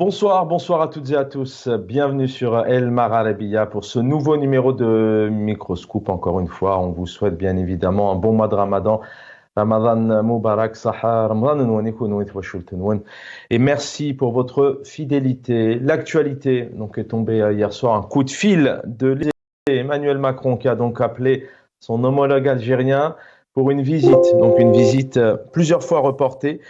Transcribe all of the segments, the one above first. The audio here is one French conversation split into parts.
Bonsoir à toutes et à tous. Bienvenue sur El Maralabiya pour ce nouveau numéro de Microscope. Encore une fois, on vous souhaite bien évidemment un bon mois de Ramadan. Ramadan Mubarak, Sahar, Ramadan et merci pour votre fidélité. L'actualité donc est tombée hier soir, un coup de fil de Emmanuel Macron qui a donc appelé son homologue algérien pour une visite. Donc une visite plusieurs fois reportée.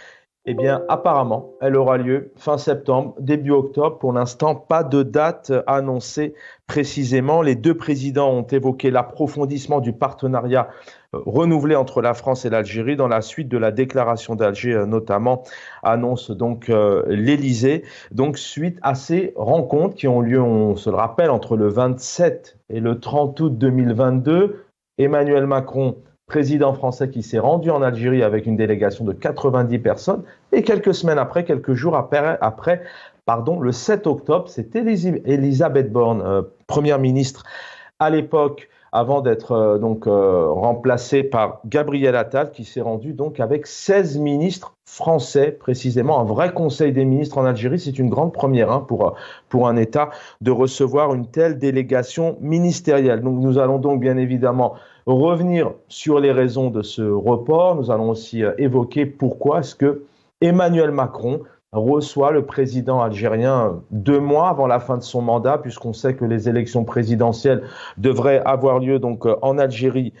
Eh bien, apparemment, elle aura lieu fin septembre, début octobre. Pour l'instant, pas de date annoncée précisément. Les deux présidents ont évoqué l'approfondissement du partenariat renouvelé entre la France et l'Algérie dans la suite de la déclaration d'Alger, notamment, annonce donc l'Élysée. Donc, suite à ces rencontres qui ont lieu, on se le rappelle, entre le 27 et le 30 août 2022, Emmanuel Macron, président français qui s'est rendu en Algérie avec une délégation de 90 personnes. Et quelques semaines après, quelques jours après, le 7 octobre, c'est Elisabeth Borne, première ministre à l'époque, avant d'être remplacée par Gabriel Attal, qui s'est rendu donc avec 16 ministres français, précisément un vrai conseil des ministres en Algérie. C'est une grande première pour un État de recevoir une telle délégation ministérielle. Donc nous allons donc bien évidemment revenir sur les raisons de ce report. Nous allons aussi évoquer pourquoi est-ce que Emmanuel Macron reçoit le président algérien 2 mois avant la fin de son mandat, puisqu'on sait que les élections présidentielles devraient avoir lieu donc en Algérie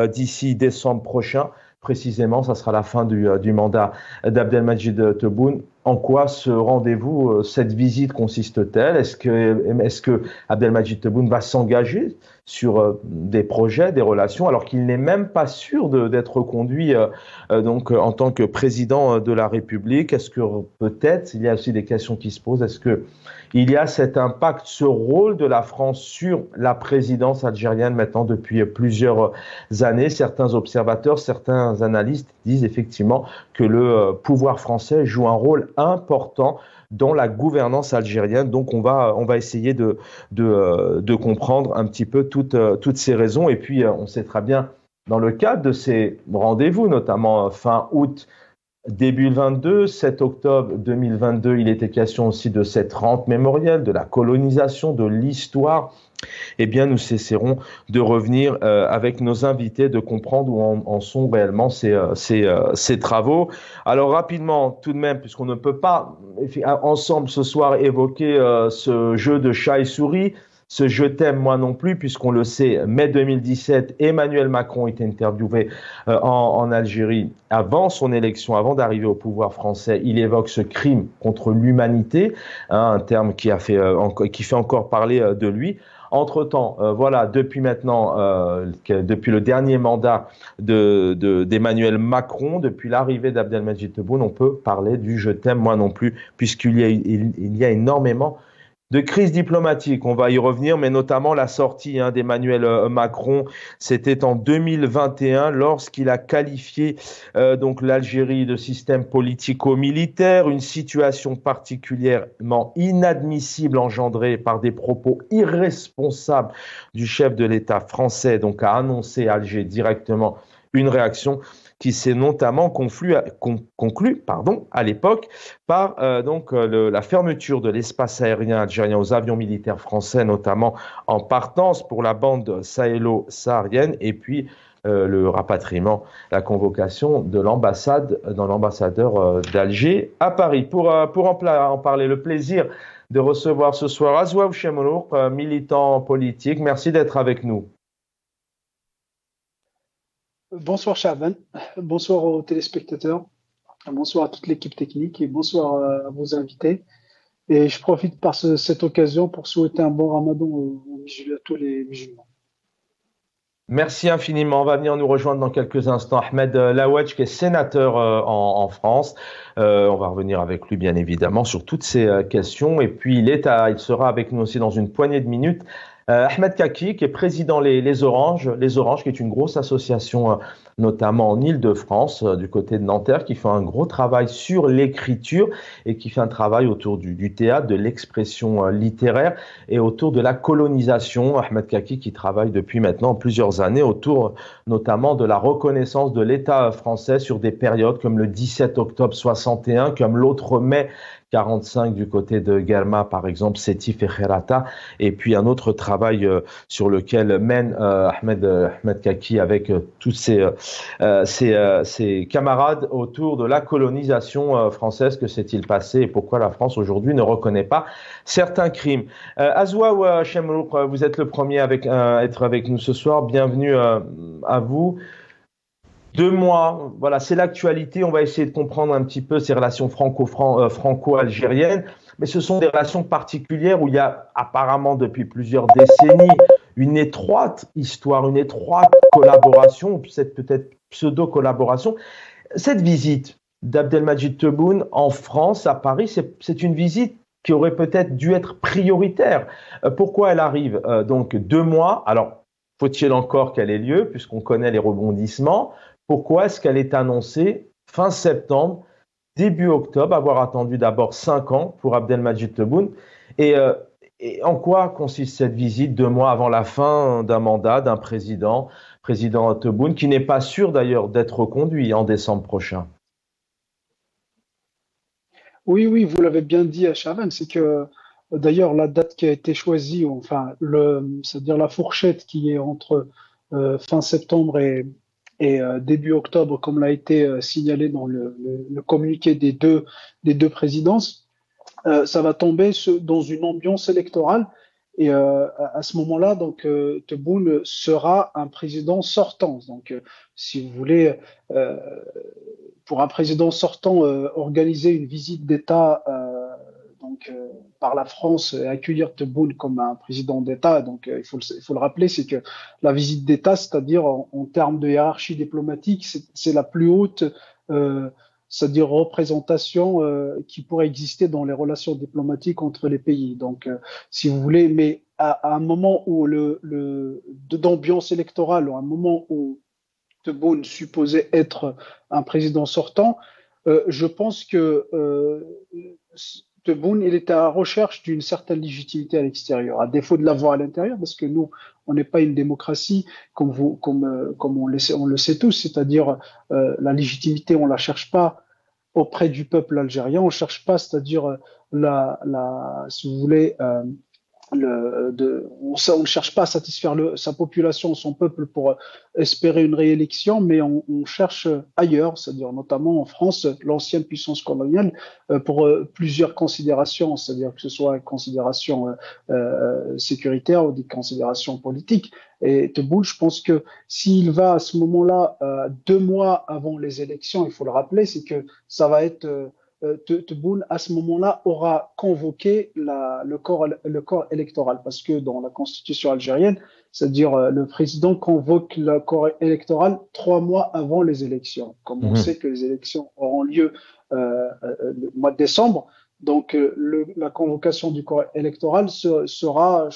d'ici décembre prochain. Précisément, ça sera la fin du mandat d'Abdelmadjid Tebboune. En quoi ce rendez-vous, cette visite consiste-t-elle? Est-ce que Abdelmadjid Tebboune va s'engager sur des projets, des relations, alors qu'il n'est même pas sûr d'être reconduit en tant que président de la République? Est-ce que peut-être, il y a aussi des questions qui se posent, est-ce que il y a cet impact, ce rôle de la France sur la présidence algérienne maintenant depuis plusieurs années? Certains observateurs, certains analystes disent effectivement que le pouvoir français joue un rôle important dans la gouvernance algérienne. Donc on va essayer de comprendre un petit peu toutes ces raisons. Et puis on sait très bien, dans le cadre de ces rendez-vous, notamment fin août, début 22, 7 octobre 2022, il était question aussi de cette rente mémorielle, de la colonisation, de l'histoire. Eh bien, nous cesserons de revenir avec nos invités, de comprendre où en sont réellement ces travaux. Alors, rapidement, tout de même, puisqu'on ne peut pas ensemble ce soir évoquer ce jeu de chat et souris, ce je t'aime moi non plus, puisqu'on le sait, mai 2017, Emmanuel Macron était interviewé en Algérie avant son élection, avant d'arriver au pouvoir français. Il évoque ce crime contre l'humanité, un terme qui fait encore parler de lui. Entre-temps, depuis maintenant, depuis le dernier mandat d'Emmanuel Macron, depuis l'arrivée d'Abdelmadjid Tebboune, on peut parler du je t'aime moi non plus, puisqu'il y a énormément de crise diplomatique. On va y revenir, mais notamment la sortie d'Emmanuel Macron, c'était en 2021 lorsqu'il a qualifié donc l'Algérie de système politico-militaire, une situation particulièrement inadmissible engendrée par des propos irresponsables du chef de l'État français, donc a annoncé à Alger directement une réaction qui s'est notamment conclue à l'époque par la fermeture de l'espace aérien algérien aux avions militaires français, notamment en partance pour la bande sahélo-saharienne, et puis le rapatriement, la convocation de l'ambassadeur d'Alger à Paris. Pour en parler, le plaisir de recevoir ce soir Azouaou Chemolouk, militant politique. Merci d'être avec nous. Bonsoir Chaban, bonsoir aux téléspectateurs, bonsoir à toute l'équipe technique et bonsoir à vos invités. Et je profite par cette occasion pour souhaiter un bon ramadan à tous les musulmans. Merci infiniment. On va venir nous rejoindre dans quelques instants Ahmed Laouedj, qui est sénateur en France. On va revenir avec lui, bien évidemment, sur toutes ces questions. Et puis, il sera avec nous aussi dans une poignée de minutes. Ahmed Kaki, qui est président Les Oranges, qui est une grosse association, notamment en Île-de-France, du côté de Nanterre, qui fait un gros travail sur l'écriture et qui fait un travail autour du théâtre, de l'expression littéraire et autour de la colonisation. Ahmed Kaki qui travaille depuis maintenant plusieurs années autour notamment de la reconnaissance de l'État français sur des périodes comme le 17 octobre 61, comme l'autre mai 45 du côté de Guerma, par exemple, Sétif et Kherata, et puis un autre travail sur lequel mène Ahmed Kaki avec tous ses camarades autour de la colonisation française. Que s'est-il passé et pourquoi la France aujourd'hui ne reconnaît pas certains crimes? Azwa ou Chemrouk, vous êtes le premier à être avec nous ce soir. Bienvenue à vous. 2 mois, voilà, c'est l'actualité. On va essayer de comprendre un petit peu ces relations franco-algériennes. Mais ce sont des relations particulières où il y a apparemment depuis plusieurs décennies une étroite histoire, une étroite collaboration, ou peut-être pseudo-collaboration. Cette visite d'Abdelmajid Tebboune en France, à Paris, c'est une visite qui aurait peut-être dû être prioritaire. Pourquoi elle arrive donc 2 mois? Alors, faut-il encore qu'elle ait lieu, puisqu'on connaît les rebondissements? Pourquoi est-ce qu'elle est annoncée fin septembre, début octobre, avoir attendu d'abord 5 ans pour Abdelmajid Tebboune? Et, et en quoi consiste cette visite 2 mois avant la fin d'un mandat d'un président Tebboune, qui n'est pas sûr d'ailleurs d'être reconduit en décembre prochain? Oui, oui, vous l'avez bien dit à Chavan, c'est que d'ailleurs la date qui a été choisie, enfin c'est-à-dire la fourchette qui est entre fin septembre et début octobre, comme l'a été signalé dans le communiqué des deux présidences, ça va tomber dans une ambiance électorale. Et à ce moment-là, donc Tebboune sera un président sortant. Donc, si vous voulez, euh, pour un président sortant, organiser une visite d'État par la France et accueillir Tebboune comme un président d'État, donc il faut le rappeler, c'est que la visite d'État, c'est-à-dire en termes de hiérarchie diplomatique, c'est la plus haute, euh, c'est-à-dire représentation qui pourrait exister dans les relations diplomatiques entre les pays. Donc, si vous voulez, mais à un moment où d'ambiance électorale, ou à un moment où Tebboune supposé être un président sortant, je pense que Tebboune, il était à la recherche d'une certaine légitimité à l'extérieur, à défaut de l'avoir à l'intérieur, parce que nous, on n'est pas une démocratie comme on le sait tous, c'est-à-dire la légitimité, on la cherche pas auprès du peuple algérien, on cherche pas, c'est-à-dire si vous voulez, on ne cherche pas à satisfaire sa population, son peuple pour espérer une réélection, mais on cherche ailleurs, c'est-à-dire notamment en France, l'ancienne puissance coloniale, pour plusieurs considérations, c'est-à-dire que ce soit une considération sécuritaire ou des considérations politiques. Et Tebboune, je pense que s'il va à ce moment-là, 2 mois avant les élections, il faut le rappeler, c'est que ça va être Tebboune, à ce moment-là, aura convoqué le corps électoral, parce que dans la constitution algérienne, c'est-à-dire le président convoque le corps électoral 3 mois avant les élections. Comme on Mhm. sait que les élections auront lieu le mois de décembre, donc la convocation du corps électoral sera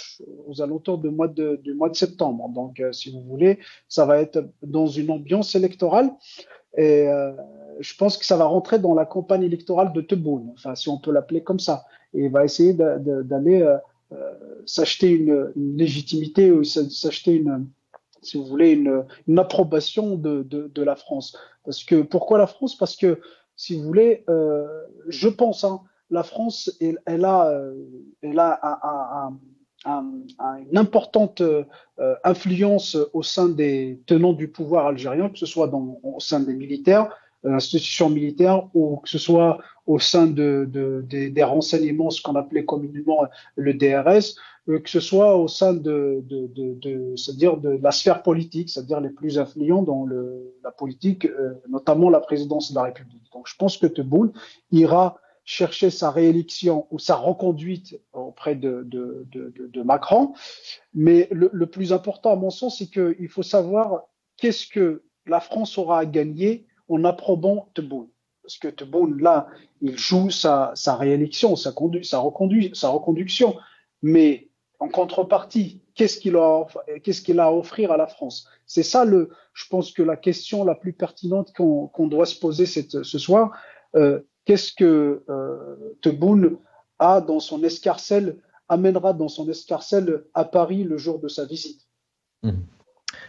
aux alentours du mois de septembre. Donc, si vous voulez, ça va être dans une ambiance électorale. Et je pense que ça va rentrer dans la campagne électorale de Tebboune, enfin, si on peut l'appeler comme ça. Et il va essayer d'aller s'acheter une légitimité ou s'acheter si vous voulez, une approbation de la France. Pourquoi la France? Parce que, si vous voulez, je pense, hein, la France, elle a une importante influence au sein des tenants du pouvoir algérien, que ce soit au sein des militaires, institutions militaires, ou que ce soit au sein des renseignements, ce qu'on appelait communément le DRS, que ce soit au sein c'est-à-dire de la sphère politique, c'est-à-dire les plus influents dans la politique, notamment la présidence de la République. Donc, je pense que Tebboune ira chercher sa réélection ou sa reconduite auprès de Macron. Mais le plus important, à mon sens, c'est qu'il faut savoir qu'est-ce que la France aura à gagner en approbant Tebboune. Parce que Tebboune, là, il joue sa réélection, sa reconduction. Mais en contrepartie, qu'est-ce qu'il a à offrir à la France? C'est ça, je pense que la question la plus pertinente qu'on doit se poser ce soir. Qu'est-ce que Tebboune a dans son escarcelle, amènera dans son escarcelle à Paris le jour de sa visite? Mhm.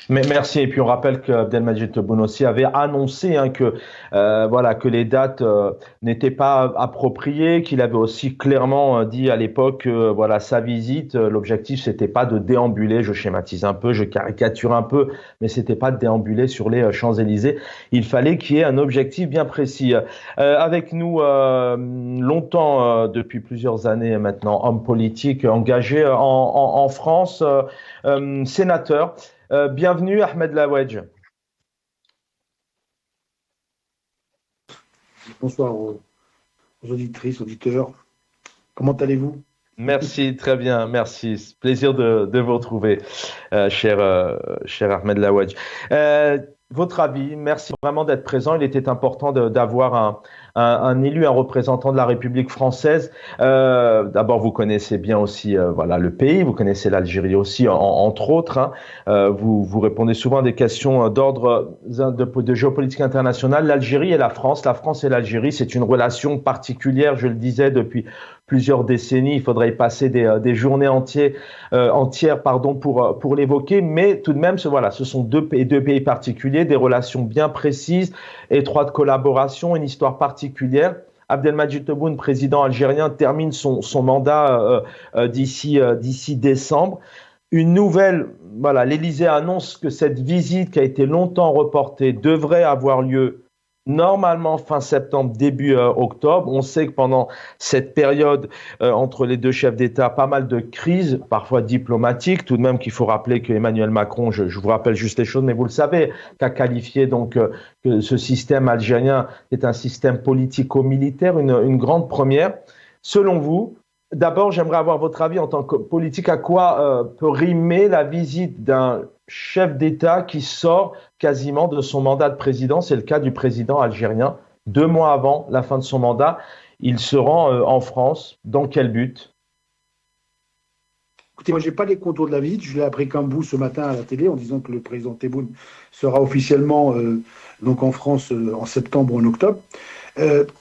Mais merci. Et puis on rappelle que Abdelmadjid Tebboune aussi avait annoncé que les dates n'étaient pas appropriées, qu'il avait aussi clairement dit à l'époque que sa visite, l'objectif c'était pas de déambuler, je schématise un peu, je caricature un peu, mais c'était pas de déambuler sur les Champs-Élysées. Il fallait qu'il y ait un objectif bien précis. Avec nous longtemps, depuis plusieurs années maintenant, homme politique engagé en France, sénateur. Bienvenue Ahmed Laouedj. Bonsoir aux auditrices, auditeurs. Comment allez-vous? Merci, très bien, merci. Plaisir de vous retrouver, cher Ahmed Laouedj. Votre avis, merci vraiment d'être présent. Il était important d'avoir un élu, un représentant de la République française. D'abord, vous connaissez bien aussi le pays, vous connaissez l'Algérie aussi, entre autres. Vous répondez souvent à des questions d'ordre de géopolitique internationale. L'Algérie et la France et l'Algérie, c'est une relation particulière, je le disais, depuis plusieurs décennies. Il faudrait y passer des journées entières pour l'évoquer. Mais tout de même, ce sont deux pays particuliers, des relations bien précises, étroite collaboration, une histoire particulière. Abdelmadjid Tebboune, président algérien, termine son mandat d'ici décembre. Une nouvelle, l'Élysée annonce que cette visite qui a été longtemps reportée devrait avoir lieu normalement fin septembre, début octobre. On sait que pendant cette période entre les deux chefs d'État, pas mal de crises, parfois diplomatiques. Tout de même qu'il faut rappeler que Emmanuel Macron, je vous rappelle juste les choses, mais vous le savez, qu'a qualifié donc que ce système algérien est un système politico-militaire, une grande première. Selon vous, d'abord, j'aimerais avoir votre avis en tant que politique. À quoi peut rimer la visite d'un chef d'État qui sort quasiment de son mandat de président? C'est le cas du président algérien. 2 mois avant la fin de son mandat, il se rend en France. Dans quel but? Écoutez, moi, je n'ai pas les contours de la visite. Je l'ai appris qu'un bout ce matin à la télé en disant que le président Tebboune sera officiellement donc en France en septembre ou en octobre.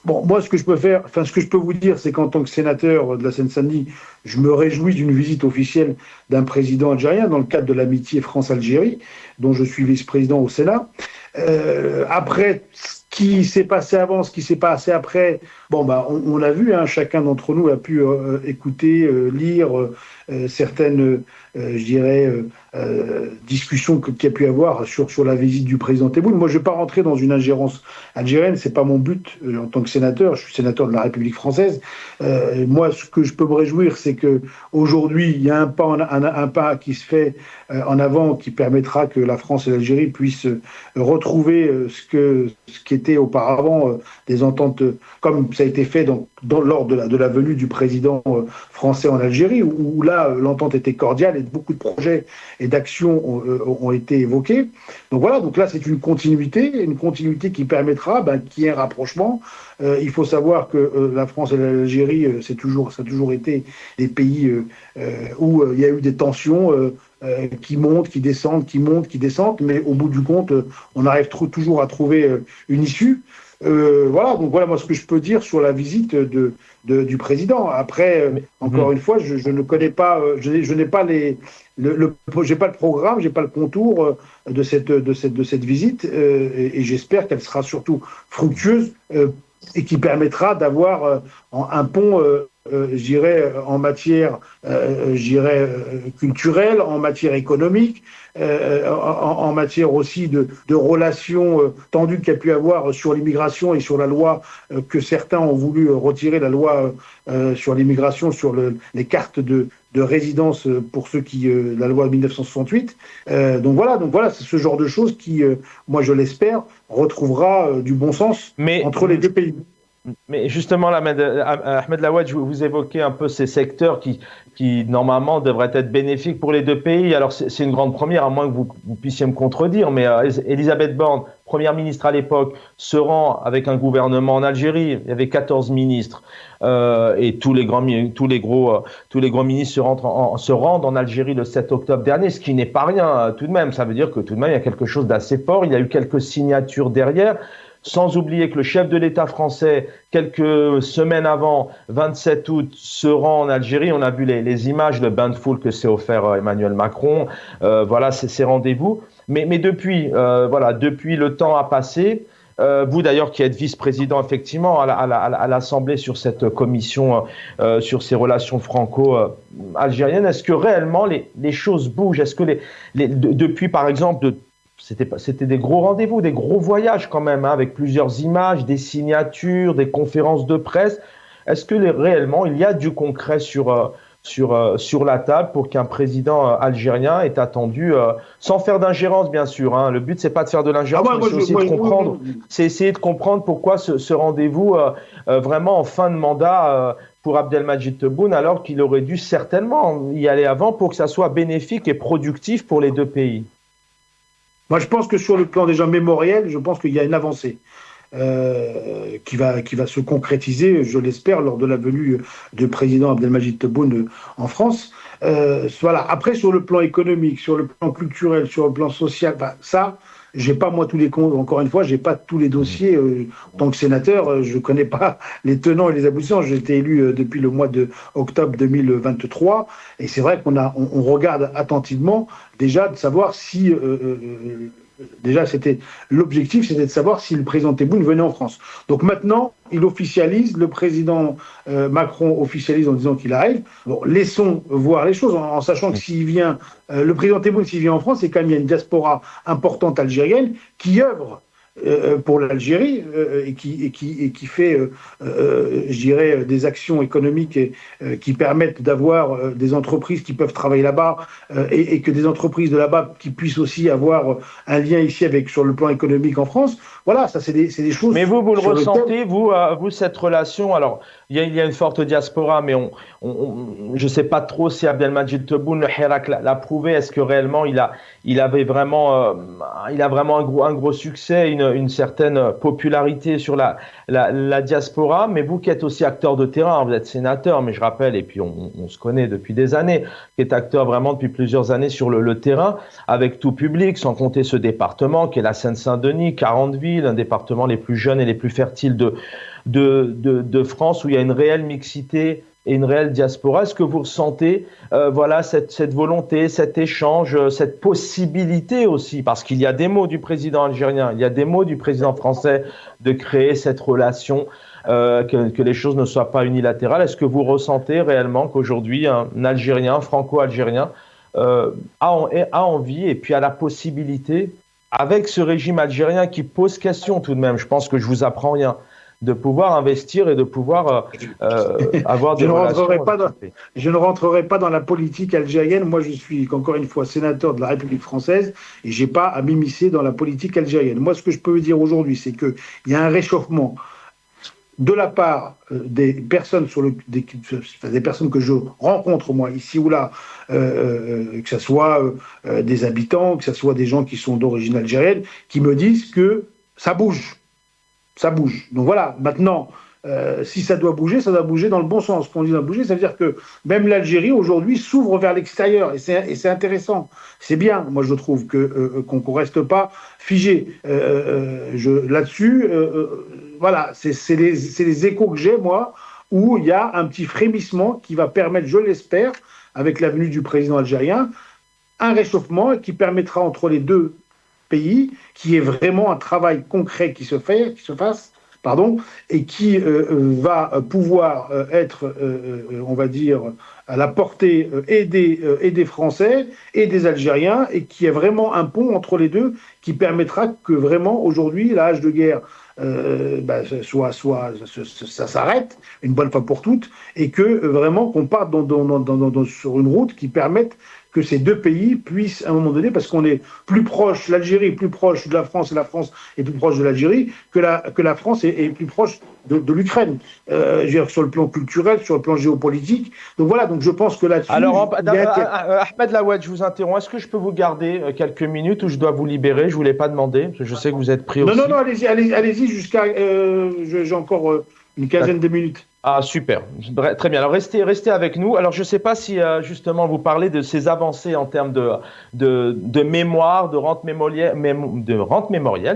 Moi, ce que je peux vous dire, c'est qu'en tant que sénateur de la Seine-Saint-Denis, je me réjouis d'une visite officielle d'un président algérien dans le cadre de l'amitié France-Algérie, dont je suis vice-président au Sénat. Après, ce qui s'est passé avant, ce qui s'est passé après, on l'a vu, chacun d'entre nous a pu écouter, lire certaines, discussions qu'il y a pu y avoir sur la visite du président Tebboune. Moi, je ne vais pas rentrer dans une ingérence algérienne, c'est pas mon but en tant que sénateur. Je suis sénateur de la République française. Moi, ce que je peux me réjouir, c'est que aujourd'hui, il y a un pas qui se fait en avant, qui permettra que la France et l'Algérie puissent retrouver ce qui était auparavant des ententes, comme ça a été fait lors de la venue du président français en Algérie, où là, l'entente était cordiale et beaucoup de projets et d'actions ont été évoqués. Donc là, c'est une continuité qui permettra qu'il y ait un rapprochement. Il faut savoir que la France et l'Algérie, ça a toujours été des pays où il y a eu des tensions qui montent, qui descendent, mais au bout du compte, on arrive toujours à trouver une issue. Donc voilà moi ce que je peux dire sur la visite du président. Après, encore une fois, je ne connais pas, je n'ai pas j'ai pas le programme, j'ai pas le contour de cette visite, et j'espère qu'elle sera surtout fructueuse et qui permettra d'avoir un pont, en matière, culturelle, en matière économique, en matière aussi de relations tendues qu'il y a pu avoir sur l'immigration et sur la loi que certains ont voulu retirer, la loi sur l'immigration, sur les cartes de résidence pour ceux qui la loi de 1968. Donc voilà, c'est ce genre de choses qui, moi je l'espère, retrouvera du bon sens entre les deux pays. Mais justement, Ahmed Laouedj, vous évoquez un peu ces secteurs qui normalement devraient être bénéfiques pour les deux pays. Alors c'est une grande première, à moins que vous puissiez me contredire, mais Elisabeth Borne, première ministre à l'époque, se rend avec un gouvernement en Algérie. Il y avait 14 ministres et tous les grands ministres se rendent en Algérie le 7 octobre dernier, ce qui n'est pas rien tout de même. Ça veut dire que tout de même il y a quelque chose d'assez fort. Il y a eu quelques signatures derrière. sans oublier que le chef de l'État français, quelques semaines avant, 27 août, se rend en Algérie. On a vu les images, le bain de foule que s'est offert Emmanuel Macron. Voilà, ces rendez-vous. Mais depuis, depuis le temps a passé. Vous d'ailleurs qui êtes vice-président effectivement à l'Assemblée sur cette commission sur ces relations franco-algériennes, est-ce que réellement les choses bougent? Est-ce que depuis par exemple, c'était des gros rendez-vous, des gros voyages quand même, hein, avec plusieurs images, des signatures, des conférences de presse. Est-ce que réellement il y a du concret sur la table pour qu'un président algérien est attendu, sans faire d'ingérence bien sûr, hein. Le but c'est pas de faire de l'ingérence, mais c'est aussi de comprendre, c'est essayer de comprendre pourquoi ce rendez-vous vraiment en fin de mandat pour Abdelmadjid Tebboune, alors qu'il aurait dû certainement y aller avant pour que ça soit bénéfique et productif pour les deux pays. Moi je pense que sur le plan déjà mémoriel, je pense qu'il y a une avancée. Qui va se concrétiser, je l'espère, lors de la venue du président Abdelmadjid Tebboune en France. Voilà. Après, sur le plan économique, sur le plan culturel, sur le plan social, ça, j'ai pas moi tous les comptes. Encore une fois, j'ai pas tous les dossiers. En tant que sénateur, je connais pas les tenants et les aboutissants. J'ai été élu depuis le mois de octobre 2023, et c'est vrai on regarde attentivement déjà de savoir si déjà, l'objectif, c'était de savoir si le président Tebboune venait en France. Donc maintenant, il officialise, le président Macron officialise en disant qu'il arrive. Bon, laissons voir les choses, en sachant que s'il vient, le président Tebboune, s'il vient en France, c'est quand même il y a une diaspora importante algérienne qui œuvre pour l'Algérie et qui fait, je dirais, des actions économiques qui permettent d'avoir des entreprises qui peuvent travailler là-bas et que des entreprises de là-bas qui puissent aussi avoir un lien ici sur le plan économique en France. Voilà, ça c'est des choses. Mais vous le ressentez, vous cette relation. Alors, il y a une forte diaspora, mais je ne sais pas trop si Abdelmadjid Tebboune, le Hirak, l'a prouvé. Est-ce que réellement il a vraiment un gros succès, une certaine popularité sur la diaspora? Mais vous qui êtes aussi acteur de terrain, vous êtes sénateur, mais je rappelle, et puis on se connaît depuis des années, qui est acteur vraiment depuis plusieurs années sur le terrain, avec tout public, sans compter ce département qui est la Seine-Saint-Denis, 40 villes, un département les plus jeunes et les plus fertiles de France, où il y a une réelle mixité et une réelle diaspora. Est-ce que vous ressentez cette volonté, cet échange, cette possibilité aussi, parce qu'il y a des mots du président algérien, il y a des mots du président français de créer cette relation, que les choses ne soient pas unilatérales? Est-ce que vous ressentez réellement qu'aujourd'hui un Algérien, franco-algérien, a envie et puis a la possibilité, avec ce régime algérien qui pose question tout de même, je pense que je vous apprends rien, de pouvoir investir et de pouvoir avoir des relations. Je ne rentrerai pas dans la politique algérienne. Moi, je suis, encore une fois, sénateur de la République française et je n'ai pas à m'immiscer dans la politique algérienne. Moi, ce que je peux vous dire aujourd'hui, c'est qu'il y a un réchauffement de la part des personnes des personnes que je rencontre moi ici ou là, que ce soit des habitants, que ce soit des gens qui sont d'origine algérienne, qui me disent que ça bouge. Ça bouge. Donc voilà, maintenant, si ça doit bouger dans le bon sens. Quand on dit ça doit bouger, ça veut dire que même l'Algérie, aujourd'hui, s'ouvre vers l'extérieur. Et c'est intéressant. C'est bien, moi, je trouve, qu'on ne reste pas figé. Là-dessus, voilà, c'est les échos que j'ai, moi, où il y a un petit frémissement qui va permettre, je l'espère, avec la venue du président algérien, un réchauffement qui permettra entre les deux pays, qui est vraiment un travail concret qui se fasse, et qui va pouvoir être, on va dire, à la portée et des Français et des Algériens, et qui est vraiment un pont entre les deux, qui permettra que vraiment, aujourd'hui, la hache de guerre ça s'arrête une bonne fois pour toutes, et que vraiment qu'on parte sur une route qui permette que ces deux pays puissent à un moment donné, parce qu'on est plus proche, l'Algérie est plus proche de la France et la France est plus proche de l'Algérie, que la France est plus proche de l'Ukraine, sur le plan culturel, sur le plan géopolitique. Donc voilà, donc je pense que là-dessus... Alors, Ahmed Lawed, je vous interromps. Est-ce que je peux vous garder quelques minutes ou je dois vous libérer? Je ne vous l'ai pas demandé, parce que je sais que vous êtes pris aussi. Non, allez-y jusqu'à... j'ai encore Une quinzaine de minutes. Ah, super. Très bien. Alors, restez avec nous. Alors, je ne sais pas si, justement, vous parlez de ces avancées en termes de mémoire, de rente mémorielle,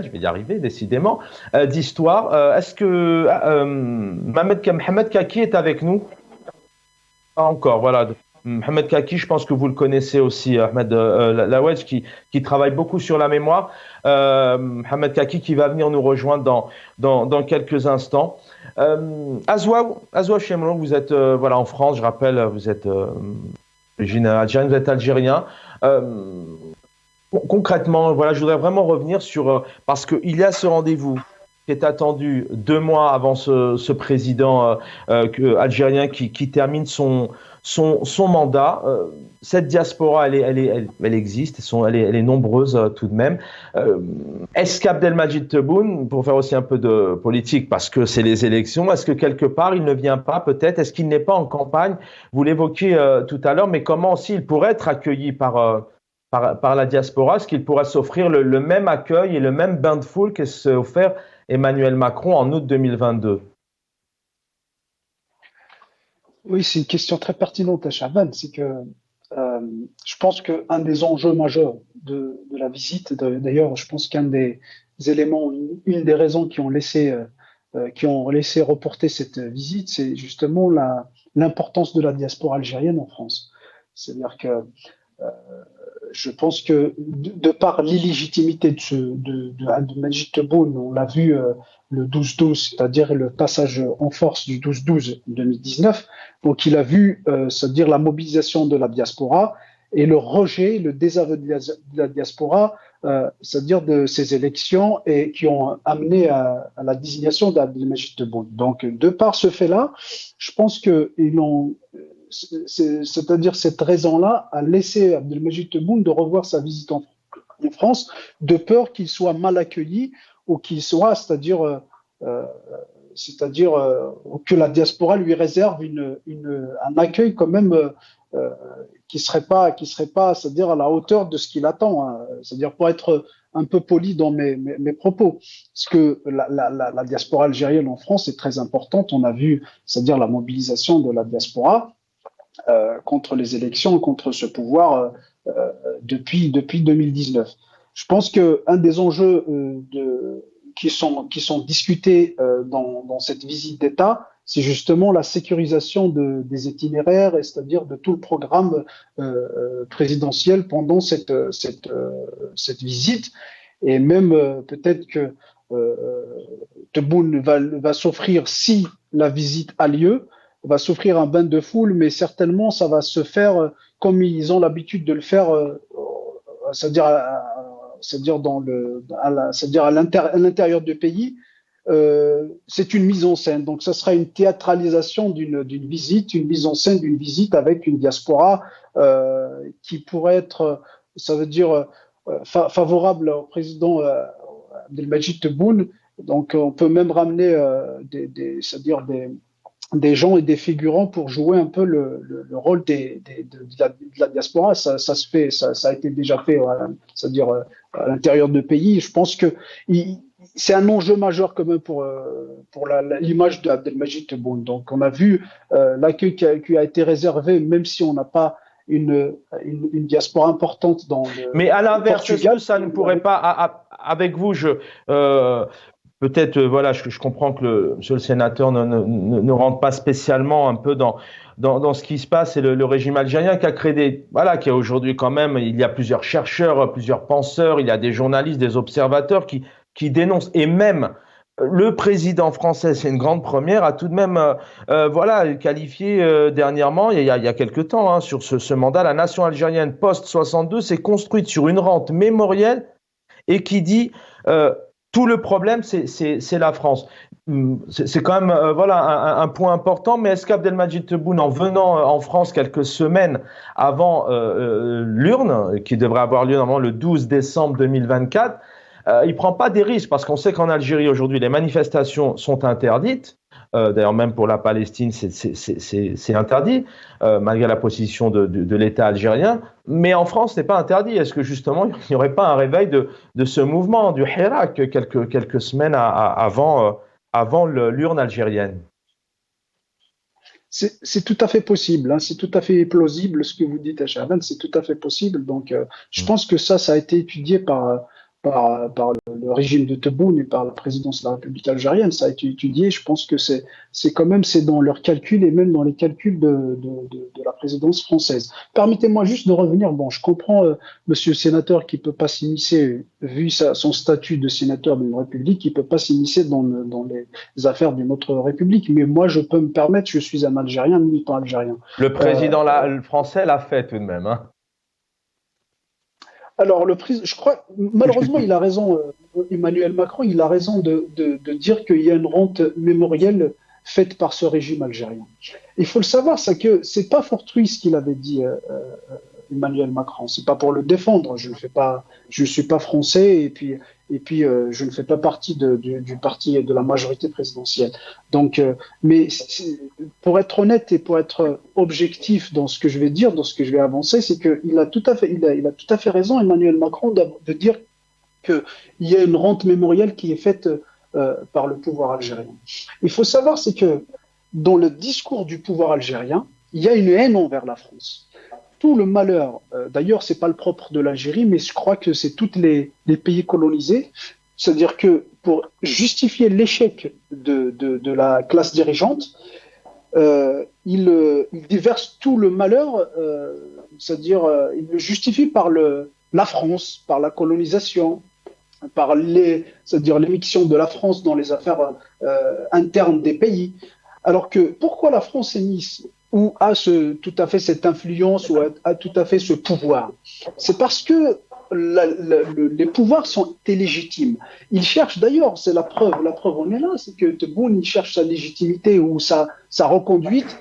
je vais y arriver, décidément, d'histoire. Est-ce que Mohamed Kaki est avec nous? Pas encore, voilà. Mohamed Kaki, je pense que vous le connaissez aussi, Ahmed Lawedge, qui travaille beaucoup sur la mémoire. Mohamed Kaki qui va venir nous rejoindre dans quelques instants. Azwa Chemlon, vous êtes voilà, en France, je rappelle, vous êtes d'origine algérienne, vous êtes algérien. Concrètement, voilà, je voudrais vraiment revenir sur, parce qu'il y a ce rendez-vous qui est attendu 2 mois avant ce président algérien qui termine son mandat. Cette diaspora, elle existe, elle est nombreuse tout de même. Est-ce qu'Abdelmadjid Tebboune, pour faire aussi un peu de politique, parce que c'est les élections, est-ce que quelque part il ne vient pas peut-être? Est-ce qu'il n'est pas en campagne? Vous l'évoquiez tout à l'heure, mais comment aussi il pourrait être accueilli par la diaspora? Est-ce qu'il pourrait s'offrir le même accueil et le même bain de foule que s'est offert Emmanuel Macron en août 2022? Oui, c'est une question très pertinente à Chaban. C'est que je pense qu'un des enjeux majeurs de la visite, d'ailleurs, je pense qu'un des éléments, une des raisons qui ont laissé reporter cette visite, c'est justement l'importance de la diaspora algérienne en France. C'est-à-dire que je pense que de par l'illégitimité de Majid Tebboune, on l'a vu le 12-12, c'est-à-dire le passage en force du 12-12 2019, donc il a vu, c'est-à-dire la mobilisation de la diaspora et le rejet, le désaveu de la diaspora, c'est-à-dire de ces élections et qui ont amené à la désignation d'Abdelmadjid Tebboune. Donc de par ce fait-là, je pense qu'ils ont c'est-à-dire cette raison-là a laissé Abdelmadjid Tebboune de revoir sa visite en France, de peur qu'il soit mal accueilli ou qu'il soit, c'est-à-dire que la diaspora lui réserve un accueil quand même qui serait pas, c'est-à-dire à la hauteur de ce qu'il attend. Hein. C'est-à-dire pour être un peu poli dans mes propos, parce que la diaspora algérienne en France est très importante. On a vu, c'est-à-dire la mobilisation de la diaspora contre les élections, contre ce pouvoir depuis 2019. Je pense que un des enjeux qui sont discutés dans cette visite d'État, c'est justement la sécurisation des itinéraires, et c'est-à-dire de tout le programme présidentiel pendant cette visite. Et même peut-être que Tebboune va s'offrir, si la visite a lieu, va s'offrir un bain de foule, mais certainement ça va se faire comme ils ont l'habitude de le faire, c'est-à-dire à l'intérieur du pays. C'est une mise en scène, donc ça sera une théâtralisation d'une visite, une mise en scène d'une visite avec une diaspora qui pourrait être, ça veut dire favorable au président Abdelmadjid Tebboune. Donc on peut même ramener c'est-à-dire des gens et des figurants pour jouer un peu le rôle de la diaspora. Ça se fait, ça a été déjà fait, c'est-à-dire à l'intérieur du pays. Je pense que c'est un enjeu majeur quand même pour l'image d'Abdelmadjid Tebboune. Donc on a vu l'accueil qui a été réservé, même si on n'a pas une diaspora importante dans le Mais à l'inverse, est-ce Portugal. que ça ne pourrait pas, avec vous, peut-être, voilà, je comprends que monsieur le sénateur ne rentre pas spécialement un peu dans ce qui se passe. C'est le régime algérien qui a créé qui a aujourd'hui quand même, il y a plusieurs chercheurs, plusieurs penseurs, il y a des journalistes, des observateurs qui dénoncent. Et même le président français, c'est une grande première, a tout de même, qualifié dernièrement, il y a quelque temps, sur ce mandat, la nation algérienne post-62 s'est construite sur une rente mémorielle et qui dit tout le problème, c'est la France. C'est quand même un point important, mais est-ce qu'Abdelmadjid Tebboune, en venant en France quelques semaines avant l'urne, qui devrait avoir lieu normalement le 12 décembre 2024, il prend pas des risques, parce qu'on sait qu'en Algérie aujourd'hui, les manifestations sont interdites. D'ailleurs, même pour la Palestine, c'est interdit, malgré la position de l'État algérien. Mais en France, ce n'est pas interdit. Est-ce que justement, il n'y aurait pas un réveil de ce mouvement, du Hirak, quelques semaines avant l'urne algérienne? C'est tout à fait possible, hein, c'est tout à fait plausible ce que vous dites à Chaban, c'est tout à fait possible. Donc, je pense que ça a été étudié par le régime de Tebboune et par la présidence de la République algérienne. Ça a été étudié. Je pense que c'est quand même, c'est dans leurs calculs et même dans les calculs de la présidence française. Permettez-moi juste de revenir. Bon, je comprends, monsieur le sénateur, qui peut pas s'immiscer, vu son statut de sénateur d'une république, qui peut pas s'immiscer dans les affaires d'une autre république. Mais moi, je peux me permettre, je suis un Algérien, militant algérien. Le président le français l'a fait tout de même, hein. Alors, je crois, malheureusement, il a raison, Emmanuel Macron, il a raison de dire qu'il y a une rente mémorielle faite par ce régime algérien. Il faut le savoir, c'est que c'est pas fortuit ce qu'il avait dit, Emmanuel Macron. C'est pas pour le défendre. Je suis pas français et puis je ne fais pas partie du parti et de la majorité présidentielle. Donc, mais pour être honnête et pour être objectif dans ce que je vais dire, dans ce que je vais avancer, c'est qu'il a tout à fait raison, Emmanuel Macron, de dire qu'il y a une rente mémorielle qui est faite par le pouvoir algérien. Il faut savoir, c'est que dans le discours du pouvoir algérien, il y a une haine envers la France. Tout le malheur, d'ailleurs, c'est pas le propre de l'Algérie, mais je crois que c'est tous les pays colonisés. C'est-à-dire que pour justifier l'échec de la classe dirigeante, il déverse tout le malheur, c'est-à-dire il le justifie par la France, par la colonisation, par c'est-à-dire l'émission de la France dans les affaires internes des pays. Alors que pourquoi la France est mise ou a tout à fait cette influence ou a tout à fait ce pouvoir? C'est parce que les pouvoirs sont illégitimes. Ils cherchent d'ailleurs, c'est la preuve on est là, c'est que Tebboune il cherche sa légitimité ou sa reconduite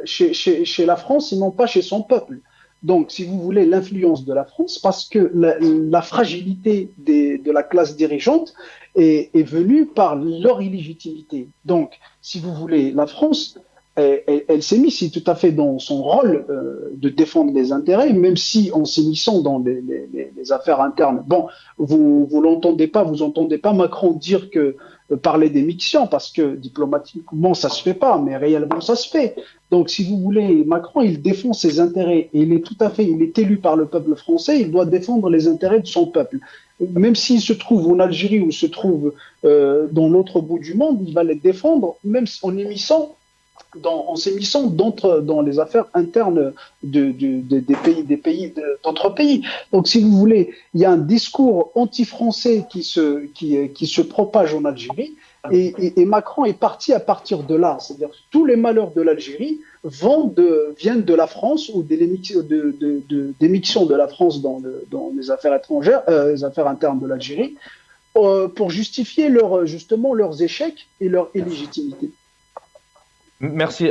chez la France et non pas chez son peuple. Donc, si vous voulez, l'influence de la France, parce que la fragilité de la classe dirigeante est venue par leur illégitimité. Donc, si vous voulez, la France, elle s'est mise, c'est tout à fait dans son rôle de défendre les intérêts, même si en s'immisçant dans les affaires internes. Bon, vous entendez pas Macron dire que parler d'émission, parce que diplomatiquement ça se fait pas, mais réellement ça se fait. Donc, si vous voulez, Macron, il défend ses intérêts et il est élu par le peuple français, il doit défendre les intérêts de son peuple. Même s'il se trouve en Algérie ou se trouve dans l'autre bout du monde, il va les défendre, même en s'immisçant dans les affaires internes des pays, d'autres pays. Donc, si vous voulez, il y a un discours anti-français qui se propage en Algérie, et Macron est parti à partir de là. C'est-à-dire que tous les malheurs de l'Algérie viennent de la France ou des mixtions de la France dans les affaires étrangères, les affaires internes de l'Algérie, pour justifier leurs échecs et leur illégitimité. Merci.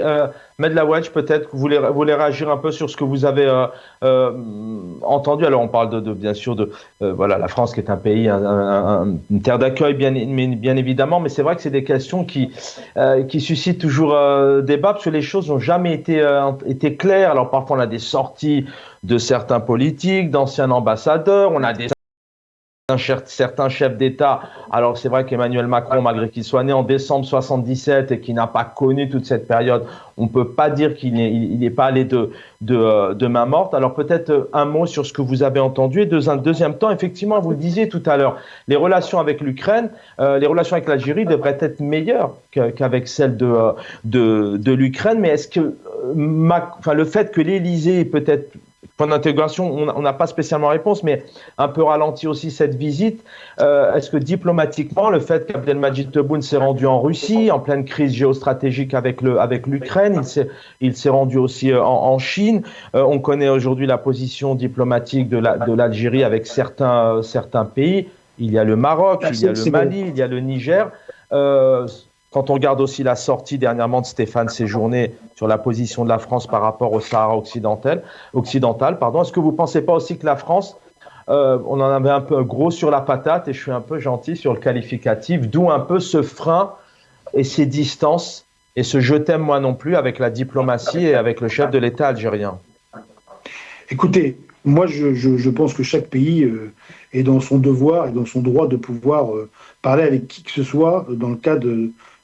Medlawedge, peut-être que vous voulez réagir un peu sur ce que vous avez entendu. Alors, on parle bien sûr de voilà, la France qui est un pays, une terre d'accueil, bien évidemment, mais c'est vrai que c'est des questions qui suscitent toujours débat, parce que les choses n'ont jamais été claires. Alors, parfois, on a des sorties de certains politiques, d'anciens ambassadeurs, on a certains chefs d'État. Alors c'est vrai qu'Emmanuel Macron, malgré qu'il soit né en décembre 77 et qu'il n'a pas connu toute cette période, on peut pas dire qu'il n'est pas allé de main morte. Alors peut-être un mot sur ce que vous avez entendu. Et un deuxième temps, effectivement, vous le disiez tout à l'heure, les relations avec l'Ukraine, les relations avec l'Algérie devraient être meilleures qu'avec celles de l'Ukraine. Mais est-ce que le fait que l'Élysée peut-être point d'intégration, on n'a pas spécialement réponse, mais un peu ralenti aussi cette visite. Est-ce que diplomatiquement, le fait qu'Abdelmadjid Tebboune s'est rendu en Russie, en pleine crise géostratégique avec l'Ukraine, il s'est rendu aussi en Chine. On connaît aujourd'hui la position diplomatique de l'Algérie avec certains pays. Il y a le Maroc, il y a le Mali, il y a le Niger. Quand on regarde aussi la sortie dernièrement de Stéphane Séjourné sur la position de la France par rapport au Sahara occidental, est-ce que vous ne pensez pas aussi que la France, on en avait un peu gros sur la patate, et je suis un peu gentil sur le qualificatif, d'où un peu ce frein et ces distances et ce je t'aime moi non plus avec la diplomatie et avec le chef de l'État algérien? Écoutez, moi je pense que chaque pays est dans son devoir et dans son droit de pouvoir parler avec qui que ce soit dans le cas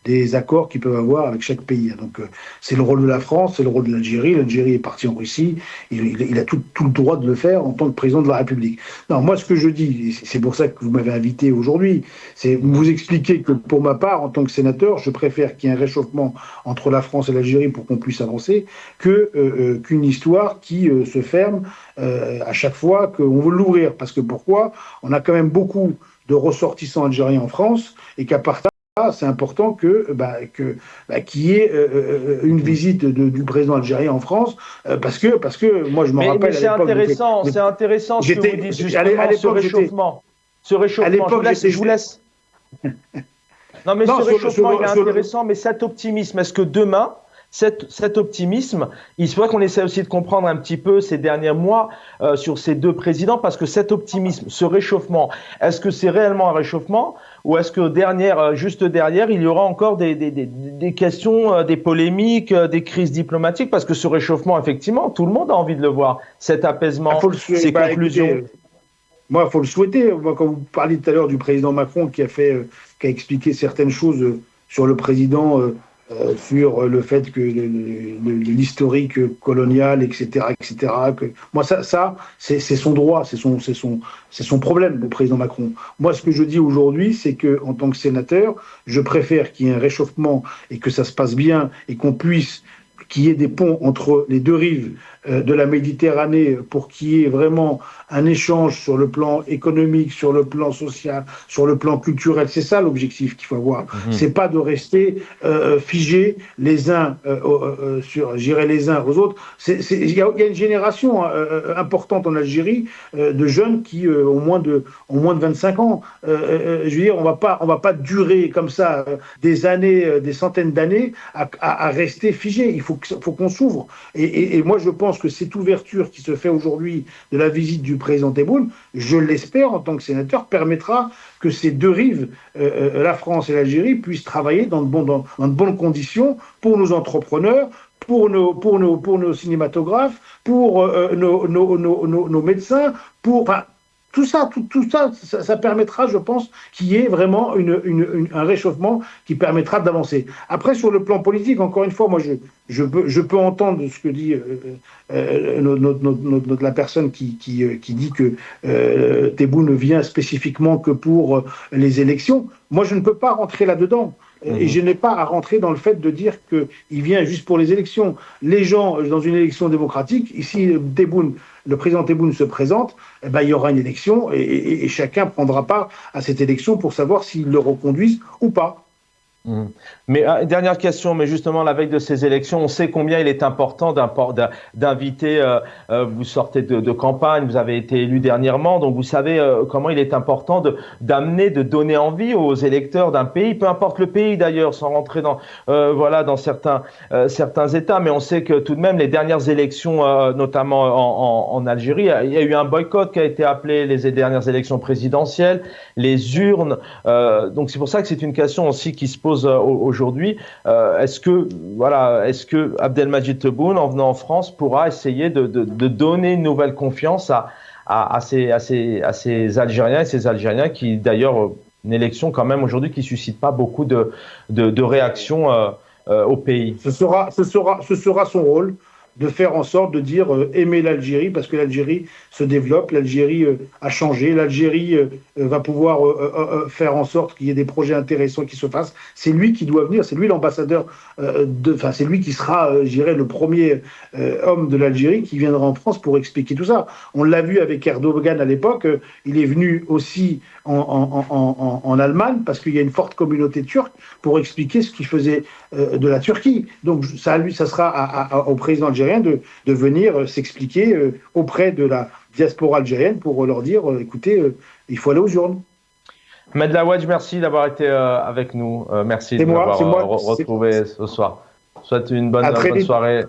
des accords qu'ils peuvent avoir avec chaque pays. Donc c'est le rôle de la France, c'est le rôle de l'Algérie. L'Algérie est partie en Russie, il a tout le droit de le faire en tant que président de la République. Non, moi ce que je dis, et c'est pour ça que vous m'avez invité aujourd'hui, c'est vous expliquer que pour ma part, en tant que sénateur, je préfère qu'il y ait un réchauffement entre la France et l'Algérie pour qu'on puisse avancer, qu'une histoire qui se ferme à chaque fois qu'on veut l'ouvrir. Parce que pourquoi? On a quand même beaucoup de ressortissants algériens en France, et qu'à part ça, c'est important qu'il y ait une visite du président algérien en France, parce que moi je me rappelle. Mais c'est intéressant ce que vous dites justement, ce réchauffement. Ce réchauffement, je vous laisse. Non, mais ce réchauffement il est intéressant, mais cet optimisme, est-ce que demain, cet optimisme, il se voit qu'on essaie aussi de comprendre un petit peu ces derniers mois sur ces deux présidents, parce que cet optimisme, ce réchauffement, est-ce que c'est réellement un réchauffement, ou est-ce que juste derrière, il y aura encore des questions, des polémiques, des crises diplomatiques, parce que ce réchauffement, effectivement, tout le monde a envie de le voir, cet apaisement, ces conclusions. Écoutez, moi, il faut le souhaiter. Moi, quand vous parliez tout à l'heure du président Macron qui a expliqué certaines choses sur le président, sur le fait que l'historique colonial, etc., moi, ça, c'est son droit, c'est son problème, le président Macron. Moi, ce que je dis aujourd'hui, c'est que, en tant que sénateur, je préfère qu'il y ait un réchauffement et que ça se passe bien et qu'il y ait des ponts entre les deux rives de la Méditerranée pour qu'il y ait vraiment un échange sur le plan économique, sur le plan social, sur le plan culturel. C'est ça l'objectif qu'il faut avoir. C'est pas de rester figés les uns gérer les uns aux autres. Il y a une génération importante en Algérie de jeunes qui ont moins de 25 ans. Je veux dire, on va pas durer comme ça des années, des centaines d'années à rester figés. Il faut qu'on s'ouvre. Et moi, je pense que cette ouverture qui se fait aujourd'hui de la visite du président Tebboune, je l'espère en tant que sénateur, permettra que ces deux rives, la France et l'Algérie, puissent travailler dans de bonnes conditions pour nos entrepreneurs, pour nos cinématographes, pour nos médecins, tout ça, ça permettra, je pense, qu'il y ait vraiment un réchauffement qui permettra d'avancer. Après, sur le plan politique, encore une fois, moi, je peux entendre ce que dit la personne qui dit que Tebboune vient spécifiquement que pour les élections. Moi, je ne peux pas rentrer là-dedans. Et je n'ai pas à rentrer dans le fait de dire qu'il vient juste pour les élections. Les gens, dans une élection démocratique, ici, le président Tebboune se présente, il y aura une élection et chacun prendra part à cette élection pour savoir s'ils le reconduisent ou pas. Mais dernière question, mais justement la veille de ces élections, on sait combien il est important d'inviter, vous sortez de campagne, vous avez été élu dernièrement, donc vous savez comment il est important de donner envie aux électeurs d'un pays, peu importe le pays d'ailleurs, sans rentrer dans certains États, mais on sait que tout de même les dernières élections, notamment en Algérie, il y a eu un boycott qui a été appelé les dernières élections présidentielles, les urnes, donc c'est pour ça que c'est une question aussi qui se pose aujourd'hui. Est-ce que Abdelmadjid Tebboune, en venant en France, pourra essayer de donner une nouvelle confiance à ces Algériens et ces Algériens qui, d'ailleurs, une élection quand même aujourd'hui qui suscite pas beaucoup de réactions au pays. Ce sera son rôle de faire en sorte de dire aimer l'Algérie, parce que l'Algérie se développe, l'Algérie a changé, l'Algérie va pouvoir faire en sorte qu'il y ait des projets intéressants qui se fassent. C'est lui qui doit venir, c'est lui l'ambassadeur, c'est lui qui sera, je dirais, le premier homme de l'Algérie qui viendra en France pour expliquer tout ça. On l'a vu avec Erdogan à l'époque, il est venu aussi en Allemagne, parce qu'il y a une forte communauté turque, pour expliquer ce qu'il faisait de la Turquie. Donc ça sera au président algérien de venir s'expliquer auprès de la diaspora algérienne pour leur dire, écoutez, il faut aller aux urnes. Ahmed Laouedj, merci d'avoir été avec nous. Merci de m'avoir retrouvé ce soir. Je souhaite une bonne soirée.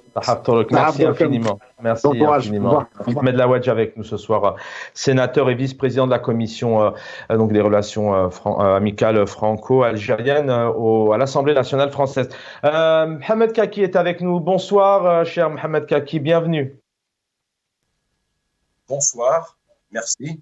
Merci infiniment. Merci infiniment. Ahmed Laouedj avec nous ce soir, sénateur et vice-président de la commission donc des relations amicales franco-algériennes à l'Assemblée nationale française. Mohamed Kaki est avec nous. Bonsoir, cher Mohamed Kaki, bienvenue. Bonsoir, merci.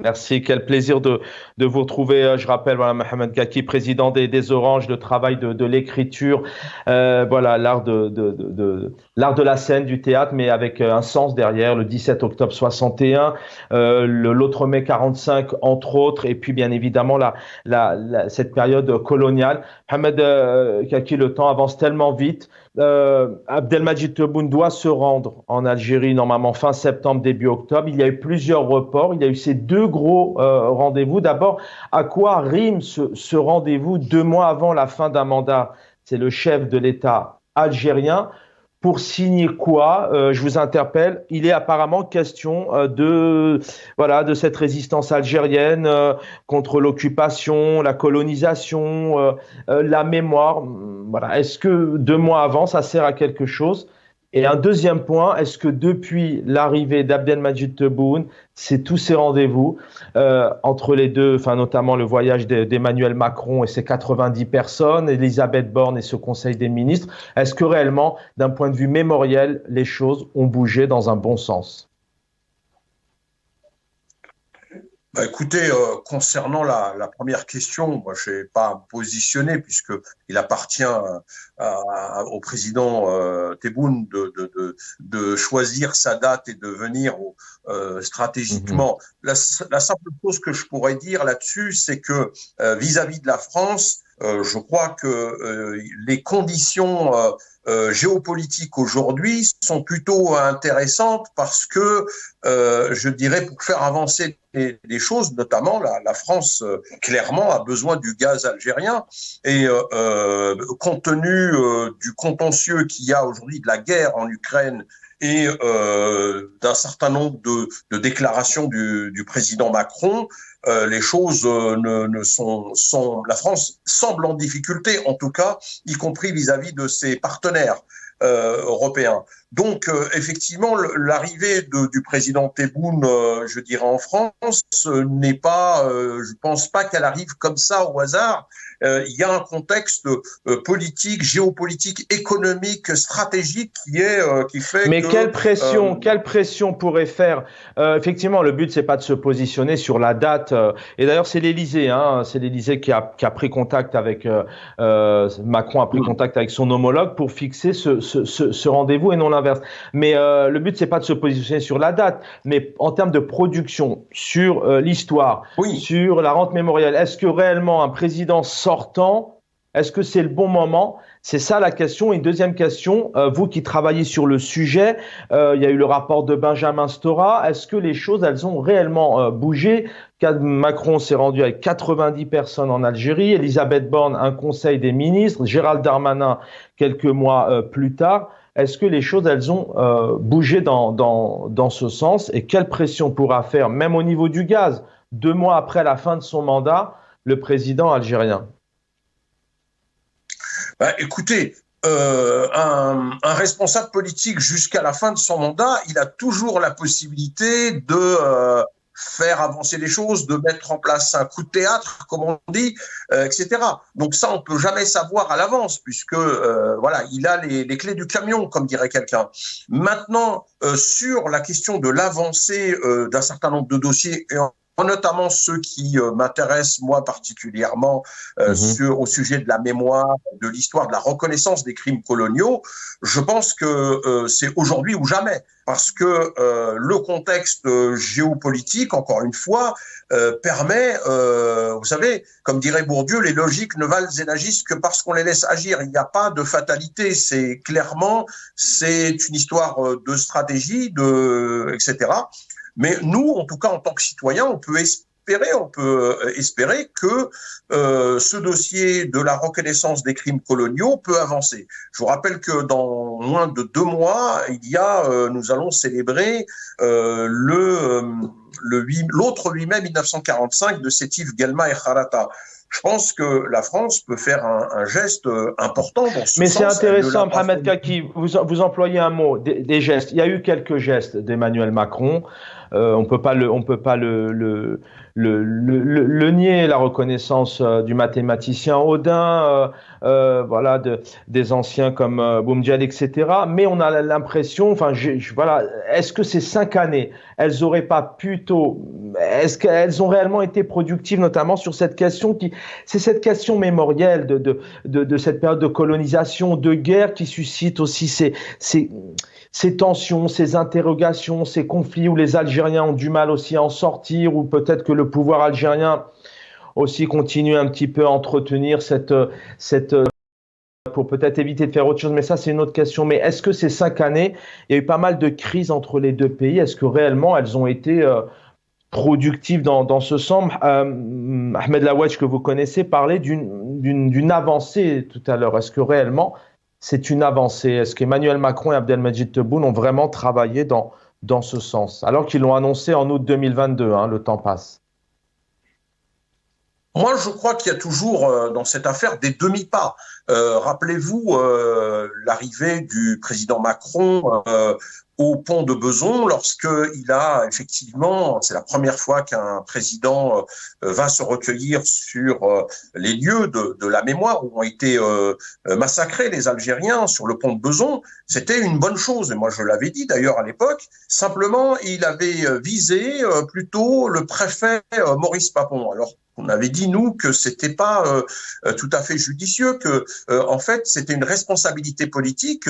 Merci, quel plaisir de vous retrouver. Je rappelle, voilà, Mohamed Kaki, président des Oranges, le travail de l'écriture, voilà, l'art de la scène, du théâtre, mais avec un sens derrière, le 17 octobre 61, l'autre mai 45, entre autres, et puis bien évidemment cette période coloniale. Mohamed Kaki, le temps avance tellement vite. Abdelmadjid Tebboune doit se rendre en Algérie normalement fin septembre, début octobre. Il y a eu plusieurs reports. Il y a eu ces deux gros rendez-vous. D'abord, à quoi rime ce rendez-vous 2 mois avant la fin d'un mandat? C'est le chef de l'État algérien. Pour signer quoi? Je vous interpelle. Il est apparemment question de cette résistance algérienne contre l'occupation, la colonisation, la mémoire. Voilà. Est-ce que 2 mois avant, ça sert à quelque chose? Et un deuxième point, est-ce que depuis l'arrivée d'Abdelmadjid Tebboune, c'est tous ces rendez-vous entre les deux, enfin notamment le voyage d'Emmanuel Macron et ses 90 personnes, Elisabeth Borne et ce Conseil des ministres, est-ce que réellement, d'un point de vue mémoriel, les choses ont bougé dans un bon sens? Bah écoutez, concernant la première question, moi je n'ai pas à me positionner puisqu'il appartient au président Tebboune de choisir sa date et de venir stratégiquement. La simple chose que je pourrais dire là-dessus, c'est que vis-à-vis de la France, je crois que les conditions géopolitiques aujourd'hui sont plutôt intéressantes parce que, je dirais, pour faire avancer les choses, notamment la France, clairement, a besoin du gaz algérien et compte tenu du contentieux qu'il y a aujourd'hui de la guerre en Ukraine et d'un certain nombre de déclarations du président Macron, les choses la France semble en difficulté, en tout cas, y compris vis-à-vis de ses partenaires européens. Donc, effectivement, l'arrivée du président Tebboune, je dirais en France, n'est pas, je pense pas qu'elle arrive comme ça au hasard. Il y a un contexte politique, géopolitique, économique, stratégique qui fait Mais que… quelle pression pourrait faire effectivement, le but, c'est pas de se positionner sur la date. Et d'ailleurs, c'est l'Élysée, hein, c'est l'Élysée qui a pris contact avec Macron a pris contact avec son homologue pour fixer ce rendez-vous et non l'inverse. Mais le but, c'est pas de se positionner sur la date, mais en termes de production, sur l'histoire, sur la rente mémorielle. Est-ce que réellement un président sortant, est-ce que c'est le bon moment? C'est ça la question. Et deuxième question, vous qui travaillez sur le sujet, il y a eu le rapport de Benjamin Stora. Est-ce que les choses, elles ont réellement bougé? Macron s'est rendu avec 90 personnes en Algérie, Elisabeth Borne, un conseil des ministres, Gérald Darmanin, quelques mois plus tard. Est-ce que les choses, elles ont bougé dans ce sens? Et quelle pression pourra faire, même au niveau du gaz, 2 mois après la fin de son mandat, le président algérien? Bah, écoutez, un responsable politique jusqu'à la fin de son mandat, il a toujours la possibilité de faire avancer les choses, de mettre en place un coup de théâtre, comme on dit, etc. Donc ça, on peut jamais savoir à l'avance, puisque voilà, il a les clés du camion, comme dirait quelqu'un. Maintenant, sur la question de l'avancée d'un certain nombre de dossiers, et notamment ceux qui m'intéressent moi particulièrement au sujet de la mémoire, de l'histoire, de la reconnaissance des crimes coloniaux, je pense que c'est aujourd'hui ou jamais, parce que le contexte géopolitique, encore une fois, permet, vous savez, comme dirait Bourdieu, les logiques ne valent et n'agissent que parce qu'on les laisse agir. Il n'y a pas de fatalité, c'est une histoire de stratégie, etc. Mais nous, en tout cas, en tant que citoyens, on peut espérer que ce dossier de la reconnaissance des crimes coloniaux peut avancer. Je vous rappelle que dans moins de 2 mois, nous allons célébrer l'autre 8 mai 1945 de Sétif, Guelma et Kharata. Je pense que la France peut faire un geste important dans ce sens. Mais c'est intéressant, Mohamed Kaki, vous employez un mot, des gestes. Il y a eu quelques gestes d'Emmanuel Macron. on peut pas le nier, la reconnaissance du mathématicien Odin, voilà, des anciens comme Boumdial, etc. Mais on a l'impression, enfin, voilà, est-ce que ces 5 années, elles auraient pas plutôt, est-ce qu'elles ont réellement été productives, notamment sur cette question c'est cette question mémorielle de cette période de colonisation, de guerre qui suscite aussi ces tensions, ces interrogations, ces conflits où les Algériens ont du mal aussi à en sortir, ou peut-être que le pouvoir algérien aussi continue un petit peu à entretenir cette pour peut-être éviter de faire autre chose, mais ça c'est une autre question. Mais est-ce que ces 5 années, il y a eu pas mal de crises entre les deux pays, est-ce que réellement elles ont été productives dans ce sens? Ahmed Laouedj, que vous connaissez, parlait d'une avancée tout à l'heure. Est-ce que réellement c'est une avancée? Est-ce qu'Emmanuel Macron et Abdelmadjid Tebboune ont vraiment travaillé dans ce sens, alors qu'ils l'ont annoncé en août 2022, hein, le temps passe? Moi, je crois qu'il y a toujours dans cette affaire des demi-pas. Rappelez-vous l'arrivée du président Macron au pont de Bezons, lorsqu'il a effectivement, c'est la première fois qu'un président va se recueillir sur les lieux de la mémoire où ont été massacrés les Algériens sur le pont de Bezons. C'était une bonne chose, et moi je l'avais dit d'ailleurs à l'époque. Simplement, il avait visé plutôt le préfet Maurice Papon. Alors, on avait dit, nous, que c'était pas tout à fait judicieux, que en fait, c'était une responsabilité politique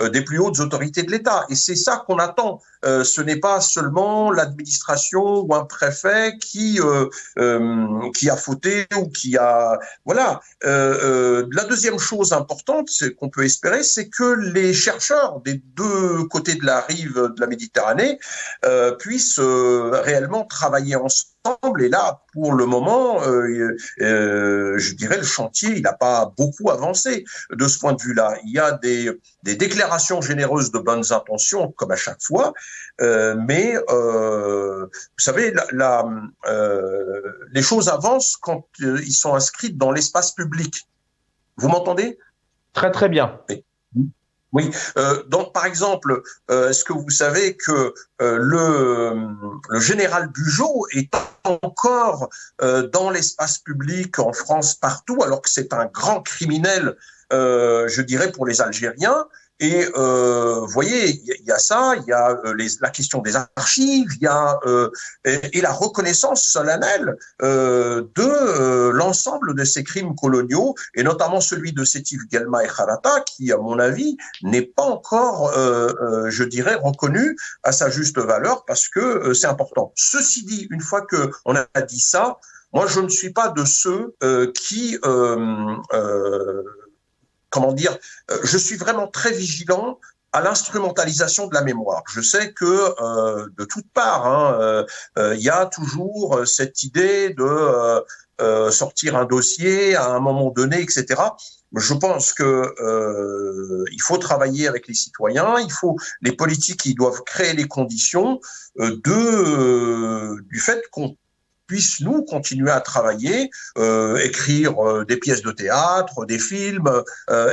des plus hautes autorités de l'État. Et c'est ça qu'on attend. Ce n'est pas seulement l'administration ou un préfet qui a fauté ou qui a... Voilà. La deuxième chose importante qu'on peut espérer, c'est que les chercheurs des deux côtés de la rive de la Méditerranée puissent réellement travailler ensemble. Et là, pour le moment, je dirais le chantier, il n'a pas beaucoup avancé de ce point de vue-là. Il y a des déclarations généreuses de bonnes intentions, comme à chaque fois, mais vous savez, les choses avancent quand ils sont inscrits dans l'espace public. Vous m'entendez? Très très bien. Oui. Oui, donc par exemple, est-ce que vous savez que le général Bugeaud est encore dans l'espace public en France partout, alors que c'est un grand criminel, je dirais, pour les Algériens. Et vous voyez, il y a ça, il y a la question des archives, il y a et la reconnaissance solennelle de l'ensemble de ces crimes coloniaux, et notamment celui de Sétif Guelma et Kharata, qui, à mon avis, n'est pas encore, je dirais, reconnu à sa juste valeur, parce que c'est important. Ceci dit, une fois que on a dit ça, moi, je ne suis pas de ceux qui comment dire, je suis vraiment très vigilant à l'instrumentalisation de la mémoire. Je sais que de toutes parts, il y a toujours cette idée de sortir un dossier à un moment donné, etc. Je pense que il faut travailler avec les citoyens, les politiques, ils doivent créer les conditions du fait qu'on puisse, nous, continuer à travailler, écrire des pièces de théâtre, des films,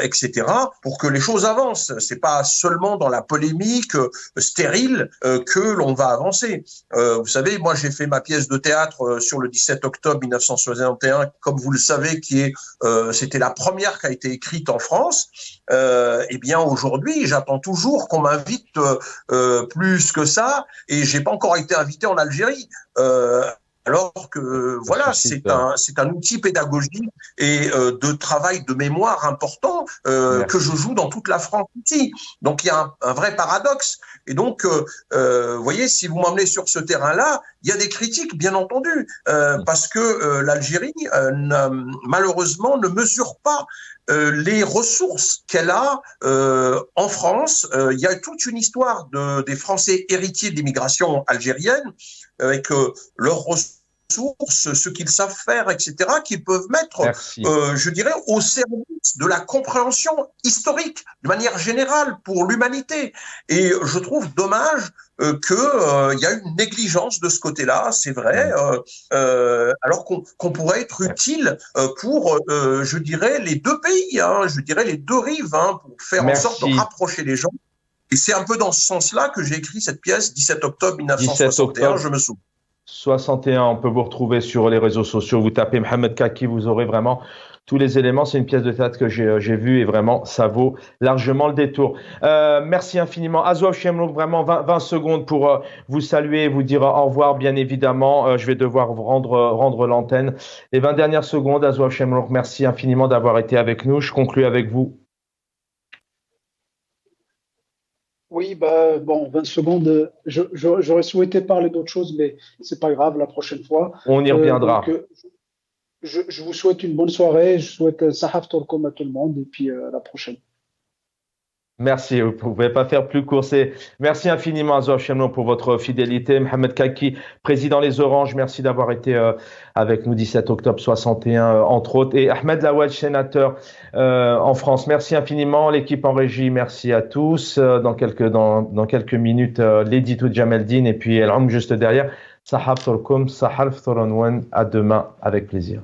etc., pour que les choses avancent. C'est pas seulement dans la polémique stérile que l'on va avancer. Vous savez, moi, j'ai fait ma pièce de théâtre sur le 17 octobre 1961, comme vous le savez, c'était la première qui a été écrite en France. Eh bien, aujourd'hui, j'attends toujours qu'on m'invite plus que ça, et j'ai pas encore été invité en Algérie. Alors que voilà, c'est un outil pédagogique et de travail de mémoire important que je joue dans toute la France ici. Donc il y a un vrai paradoxe. Et donc, vous voyez, si vous m'emmenez sur ce terrain-là, il y a des critiques, bien entendu, parce que l'Algérie, malheureusement, ne mesure pas les ressources qu'elle a en France. Il y a toute une histoire des Français héritiers de l'immigration algérienne avec leurs ressources, ce qu'ils savent faire, etc., qu'ils peuvent mettre, je dirais, au service de la compréhension historique, de manière générale, pour l'humanité. Et je trouve dommage qu'il y a une négligence de ce côté-là, c'est vrai, alors qu'on pourrait être utile pour, je dirais, les deux pays, je dirais les deux rives, pour faire en sorte de rapprocher les gens Et c'est un peu dans ce sens-là que j'ai écrit cette pièce, 17 octobre 17 1961, octobre. je me souviens. 61, on peut vous retrouver sur les réseaux sociaux. Vous tapez Mohamed Kaki, vous aurez vraiment tous les éléments. C'est une pièce de théâtre que j'ai vue et vraiment, ça vaut largement le détour. Merci infiniment. Azouaf Chemlouk, vraiment 20 secondes pour vous saluer et vous dire au revoir, bien évidemment. Je vais devoir vous rendre l'antenne. Les 20 dernières secondes, Azouaf Chemlouk, merci infiniment d'avoir été avec nous. Je conclue avec vous. Oui, bon, 20 secondes. J'aurais souhaité parler d'autre chose, mais c'est pas grave, la prochaine fois. On y reviendra. Je vous souhaite une bonne soirée. Je souhaite Sahaf Torkom à tout le monde et puis à la prochaine. Merci, vous ne pouvez pas faire plus court. Merci infiniment Azouaf Chemlouk pour votre fidélité. Mohamed Kaki, président Les Oranges, merci d'avoir été avec nous 17 octobre 61 entre autres. Et Ahmed Lawal, sénateur en France. Merci infiniment. L'équipe en régie, merci à tous. Dans quelques minutes, l'édito de Jameldine et puis El Homme juste derrière. Sahaf Torkom, Sahaf Thoronwen. À demain avec plaisir.